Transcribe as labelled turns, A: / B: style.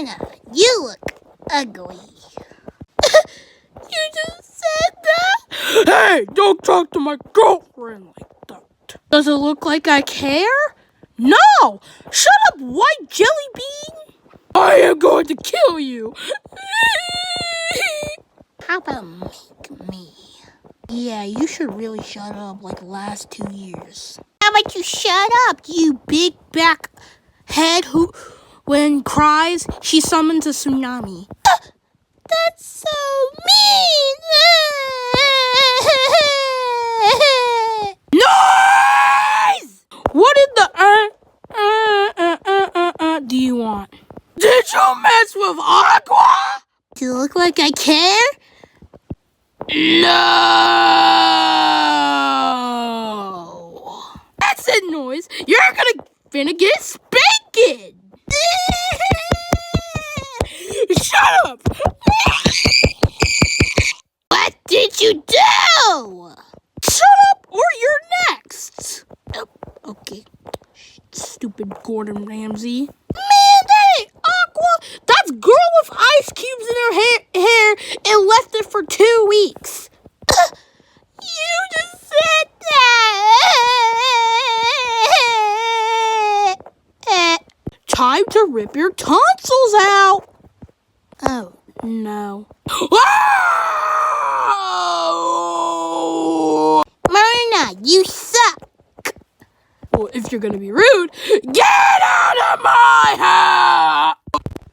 A: Mroona, you look ugly. You just said that?
B: Hey, don't talk to my girlfriend like that.
A: Does it look like I care? No! Shut up, white jelly bean!
B: I am going to kill you.
A: How about make me? Yeah, you should really shut up like the last 2 years. How about you shut up, you big back head who, when cries, she summons a tsunami. That's so mean!
B: Noise!
A: What did the do you want?
B: Did you mess with Aqua?
A: Do you look like I care?
B: No!
A: That's a noise. You're finna get spanked.
B: Shut up!
A: What did you do?
B: Shut up or you're next!
A: Oh, okay.
B: Stupid Gordon Ramsay.
A: Man, that ain't Aqua. That's girl with ice cubes in her hair and left it for 2 weeks. You just said that. Time to rip your tonsils out. Oh, no.
B: Oh!
A: Mroona, you suck.
B: Well, if you're gonna be rude, get out of my house!